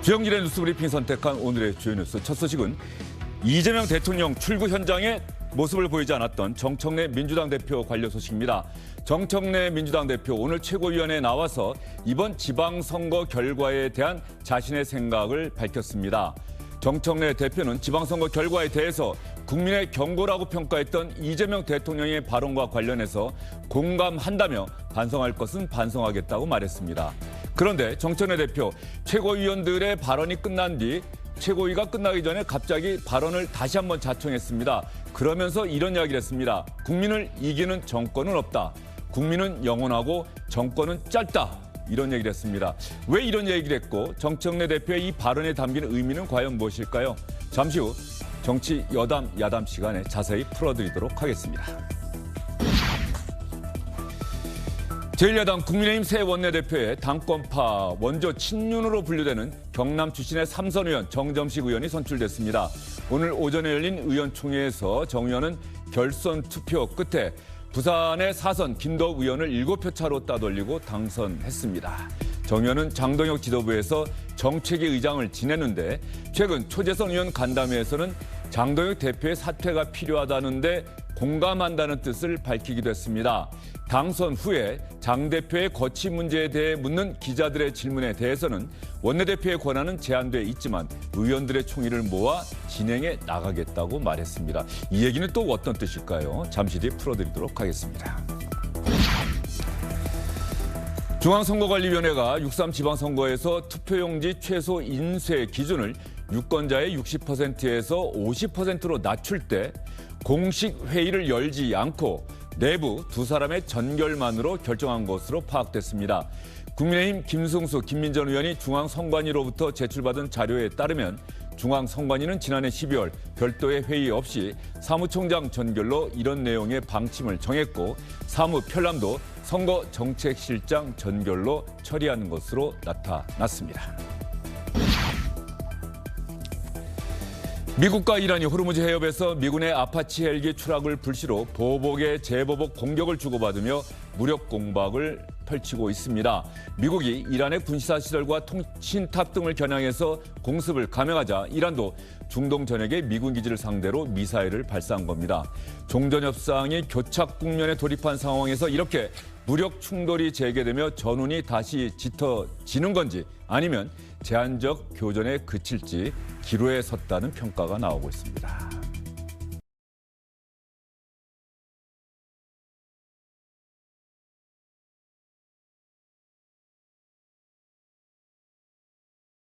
주영진의 뉴스브리핑 선택한 오늘의 주요 뉴스. 첫 소식은 이재명 대통령 출구 현장에 모습을 보이지 않았던 정청래 민주당 대표 관련 소식입니다. 정청래 민주당 대표 오늘 최고위원회에 나와서 이번 지방선거 결과에 대한 자신의 생각을 밝혔습니다. 정청래 대표는 지방선거 결과에 대해서 국민의 경고라고 평가했던 이재명 대통령의 발언과 관련해서 공감한다며 반성할 것은 반성하겠다고 말했습니다. 그런데 정청래 대표 최고위원들의 발언이 끝난 뒤 최고위가 끝나기 전에 갑자기 발언을 다시 한번 자청했습니다. 그러면서 이런 이야기를 했습니다. 국민을 이기는 정권은 없다. 국민은 영원하고 정권은 짧다. 이런 얘기를 했습니다. 왜 이런 얘기를 했고 정청래 대표의 이 발언에 담긴 의미는 과연 무엇일까요? 잠시 후 정치 여담 야담 시간에 자세히 풀어드리도록 하겠습니다. 제1야당 국민의힘 새 원내대표의 당권파 원조 친윤으로 분류되는 경남 출신의 삼선 의원 정점식 의원이 선출됐습니다. 오늘 오전에 열린 의원총회에서 정 의원은 결선 투표 끝에 부산의 사선 김도읍 의원을 7표 차로 따돌리고 당선했습니다. 정 의원은 장동혁 지도부에서 정책위 의장을 지냈는데 최근 초재선 의원 간담회에서는 장동혁 대표의 사퇴가 필요하다는데 공감한다는 뜻을 밝히기도 했습니다. 당선 후에 장 대표의 거취 문제에 대해 묻는 기자들의 질문에 대해서는 원내대표의 권한은 제한돼 있지만 의원들의 총의를 모아 진행해 나가겠다고 말했습니다. 이 얘기는 또 어떤 뜻일까요? 잠시 뒤에 풀어드리도록 하겠습니다. 중앙선거관리위원회가 6.3 지방선거에서 투표용지 최소 인쇄 기준을 유권자의 60%에서 50%로 낮출 때 공식 회의를 열지 않고 내부 두 사람의 전결만으로 결정한 것으로 파악됐습니다. 국민의힘 김승수, 김민전 의원이 중앙선관위로부터 제출받은 자료에 따르면 중앙선관위는 지난해 12월 별도의 회의 없이 사무총장 전결로 이런 내용의 방침을 정했고 사무편람도 선거정책실장 전결로 처리하는 것으로 나타났습니다. 미국과 이란이 호르무즈 해협에서 미군의 아파치 헬기 추락을 불씨로 보복에 재보복 공격을 주고받으며 무력 공박을 펼치고 있습니다. 미국이 이란의 군시사 시설과 통신탑 등을 겨냥해서 공습을 감행하자 이란도 중동 전역의 미군 기지를 상대로 미사일을 발사한 겁니다. 종전협상이 교착 국면에 돌입한 상황에서 이렇게 무력 충돌이 재개되며 전운이 다시 짙어지는 건지 아니면 제한적 교전에 그칠지 기로에 섰다는 평가가 나오고 있습니다.